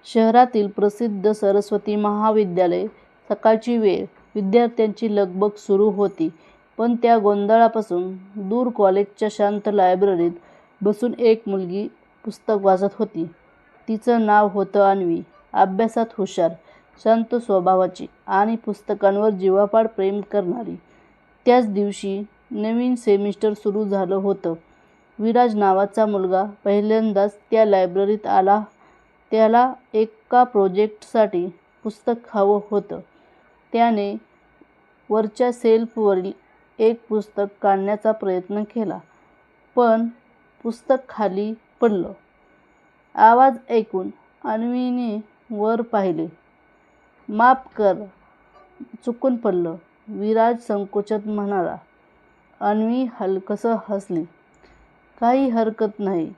शहरातील प्रसिद्ध सरस्वती महाविद्यालय. सकाळची वेळ. विद्यार्थ्यांची लगबग सुरू होती. पण त्या गोंधळापासून दूर कॉलेजच्या शांत लायब्ररीत बसून एक मुलगी पुस्तक वाचत होती. तिचं नाव होतं अन्वी. अभ्यासात हुशार, शांत स्वभावाची आणि पुस्तकांवर जीवापाड प्रेम करणारी. त्याच दिवशी नवीन सेमिस्टर सुरू झालं होतं. विराज नावाचा मुलगा पहिल्यांदाच त्या लायब्ररीत आला. त्याला एका प्रोजेक्टसाठी पुस्तक हवं होतं. त्याने वरच्या शेल्फवरील एक पुस्तक काढण्याचा प्रयत्न केला, पण पुस्तक खाली पडलं. आवाज ऐकून अन्वीने वर पाहिले. "माफ कर, चुकून पडलं," विराज संकोचात म्हणाला. अन्वी हलकसं हसली. "काही हरकत नाही.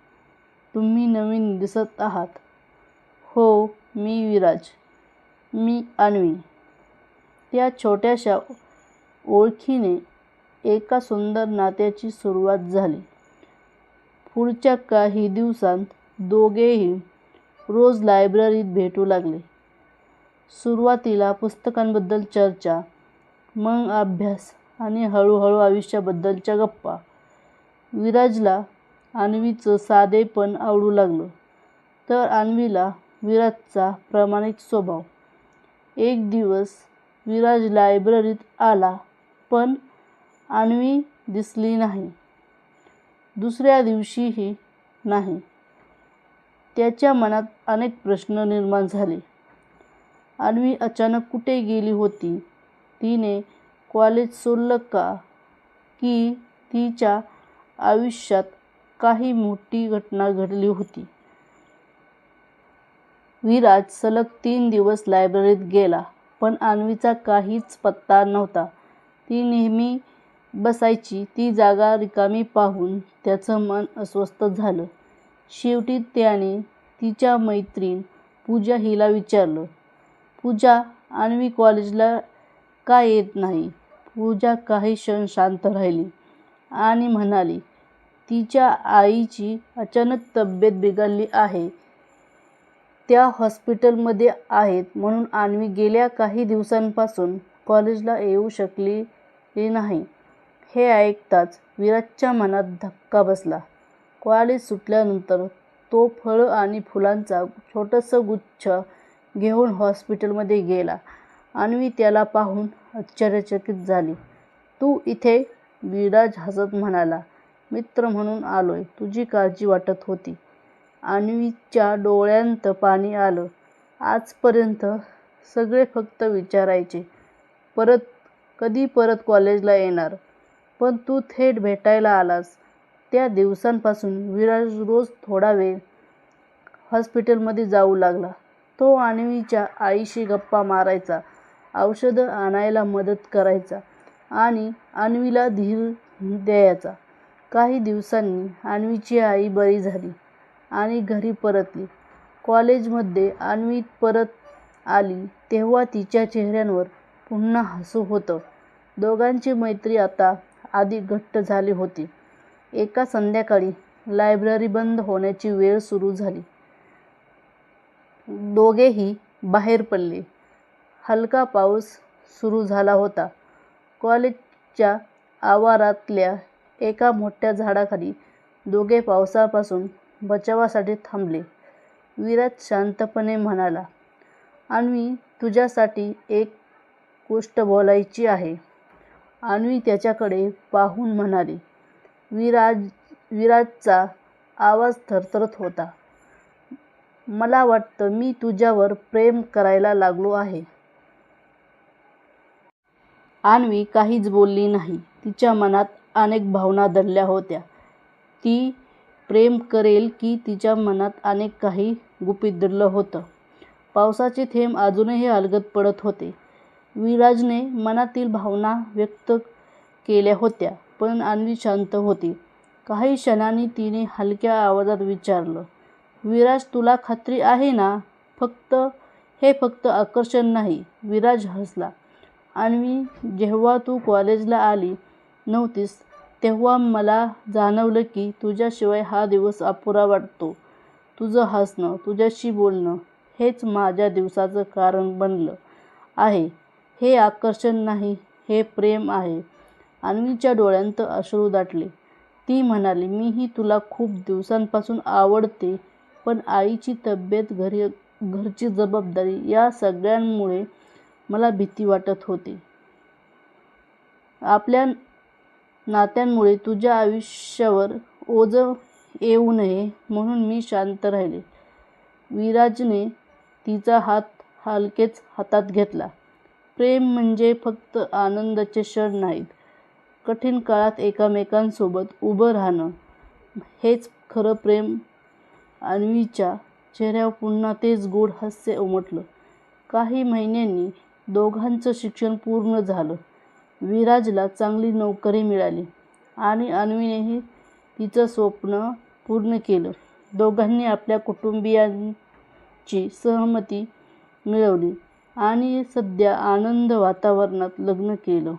तुम्ही नवीन दिसत आहात." "हो, मी विराज." "मी अन्वी." त्या छोट्याशा ओळखीने एका सुंदर नात्याची सुरुवात झाली. पुढच्या काही दिवसांत दोघेही रोज लायब्ररीत भेटू लागले. सुरुवातीला पुस्तकांबद्दल चर्चा, मग अभ्यास आणि हळूहळू आयुष्याबद्दलच्या गप्पा. विराजला अन्वीचं साधेपण आवडू लागलं, तर अन्वीला विराजचा प्रामाणिक स्वभाव. एक दिवस विराज लायब्ररीत आला, पण अन्वी दिसली नाही. दुसऱ्या दिवशीही नाही. त्याच्या मनात अनेक प्रश्न निर्माण झाले. अन्वी अचानक कुठे गेली होती? तिने कॉलेज सोडलं का? की तिच्या आयुष्यात काही मोठी घटना घडली होती? विराज सलग 3 दिवस लायब्ररीत गेला, पण अन्वीचा काहीच पत्ता नव्हता. ती नेहमी बसायची ती जागा रिकामी पाहून त्याचं मन अस्वस्थ झालं. शेवटी त्याने तिच्या मैत्रीण पूजा हिला विचारलं, "पूजा, अन्वी कॉलेजला का येत नाही?" पूजा काही क्षण शांत राहिली आणि म्हणाली, "तिच्या आईची अचानक तब्येत बिघडली आहे. त्या हॉस्पिटलमध्ये आहेत, म्हणून अन्वी गेल्या काही दिवसांपासून कॉलेजला येऊ शकली नाही." हे ऐकताच विराजच्या मनात धक्का बसला. कॉलेज सुटल्यानंतर तो फळं आणि फुलांचा छोटासा गुच्छ घेऊन हॉस्पिटलमध्ये गेला. अन्वी त्याला पाहून आश्चर्यचकित झाली. "तू इथे?" विराज हसत म्हणाला. "मित्र म्हणून आलोय. तुझी काळजी वाटत होती." अन्वीच्या डोळ्यांत पाणी आलं. आजपर्यंत सगळे फक्त विचारायचे, कधी परत कॉलेजला येणार?" पण तू थेट भेटायला आलास. त्या दिवसापासून विराज रोज थोडा वेळ हॉस्पिटलमध्ये जाऊ लागला. तो अन्वीच्या आईशी गप्पा मारायचा, औषधं आणायला मदत करायचा आणि अन्वीला धीर द्यायचा. काही दिवसांनी अन्वीची आई बरी झाली आणि घरी परतली. कॉलेजमध्ये अन्वी परत आली तेव्हा तिच्या चेहऱ्यावर पुन्हा हसू होतं. दोघांची मैत्री आता अधिक घट्ट झाली होती. एका संध्याकाळी लायब्ररी बंद होण्याची वेळ सुरू झाली. दोघेही बाहेर पडले. हलका पाऊस सुरू झाला होता. कॉलेजच्या आवारातल्या एका मोठ्या झाडाखाली दोघे पावसापासून बचावासाठी थांबले. विराज शांतपणे म्हणाला, "अन्वी, तुझ्यासाठी एक गोष्ट बोलायची आहे." अन्वी त्याच्याकडे पाहून म्हणाली. विराजचा आवाज थरथरत होता. "मला वाटतं मी तुझ्यावर प्रेम करायला लागलो आहे." अन्वी काहीच बोलली नाही. तिच्या मनात अनेक भावना दडल्या होत्या. ती प्रेम करेल की तिच्या मनात अनेक काही गुपित दडलं होतं. पावसाचे थेंब अजूनही अलगद पडत होते. विराजने मनातील भावना व्यक्त केल्या होत्या, पण अन्वी शांत होती. काही क्षणांनी तिने हलक्या आवाजात विचारलं, "विराज, तुला खात्री आहे ना? हे फक्त आकर्षण नाही." विराज हसला. "अन्वी, जेव्हा तू कॉलेजला आली नव्हतीस तेव्हा मला जाणवलं की तुझ्याशिवाय हा दिवस अपुरा वाटतो. तुझं हसणं, तुझ्याशी बोलणं हेच माझ्या दिवसाचं कारण बनलं आहे. हे आकर्षण नाही, हे प्रेम आहे. अन्वीच्या डोळ्यांत अश्रू दाटले. ती म्हणाली, मीही तुला खूप दिवसांपासून आवडते, पण आईची तब्येत, घरची जबाबदारी या सगळ्यांमुळे मला भीती वाटत होती. आपल्या नात्यांमुळे तुझ्या आयुष्यावर ओझं येऊ नये म्हणून मी शांत राहिले. विराजने तिचा हात हलकेच हातात घेतला. प्रेम म्हणजे फक्त आनंदाचे क्षण नाहीत. कठीण काळात एकमेकांसोबत उभं राहणं हेच खरं प्रेम. अन्वीच्या चेहऱ्यावर पुन्हा तेच गोड हास्य उमटलं. काही महिन्यांनी दोघांचं शिक्षण पूर्ण झालं. विराजला चांगली नोकरी मिळाली आणि अन्वीनेही तिचं स्वप्न पूर्ण केलं. दोघांनी आपल्या कुटुंबियांची सहमती मिळवली आणि सध्या आनंद वातावरणात लग्न केलं.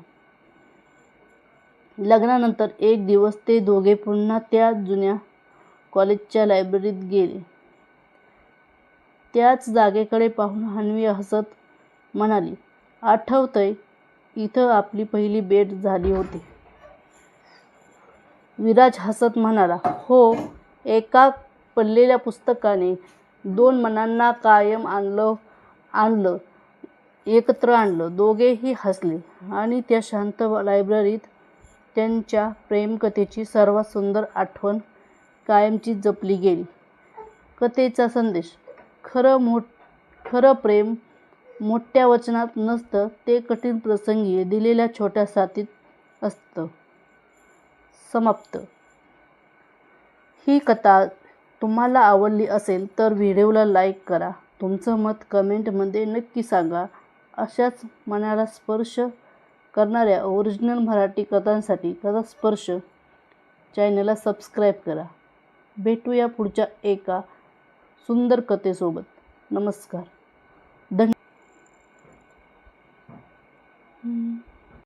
लग्नानंतर एक दिवस ते दोघे पुन्हा त्या जुन्या कॉलेजच्या लायब्ररीत गेले. त्याच जागेकडे पाहून अन्वी हसत म्हणाली, आठवतंय, इथं आपली पहिली भेट झाली होती. विराज हसत म्हणाला, हो. एका पडलेल्या पुस्तकाने दोन मनांना कायम एकत्र आणलं. दोघेही हसले आणि त्या शांत लायब्ररीत त्यांच्या प्रेमकथेची सर्वात सुंदर आठवण कायमची जपली गेली. कथेचा संदेश, खरं प्रेम मोठ्या वचनात नसतं, ते कठीण प्रसंगी दिलेल्या छोट्या साथीत असतं. समाप्त. ही कथा तुम्हाला आवडली असेल तर व्हिडिओला लाईक करा. तुमचं मत कमेंटमध्ये नक्की सांगा. अशाच मनाला स्पर्श करणाऱ्या ओरिजिनल मराठी कथांसाठी कथास्पर्श चॅनलला सबस्क्राईब करा. भेटूया पुढच्या एका सुंदर कथेसोबत. नमस्कार.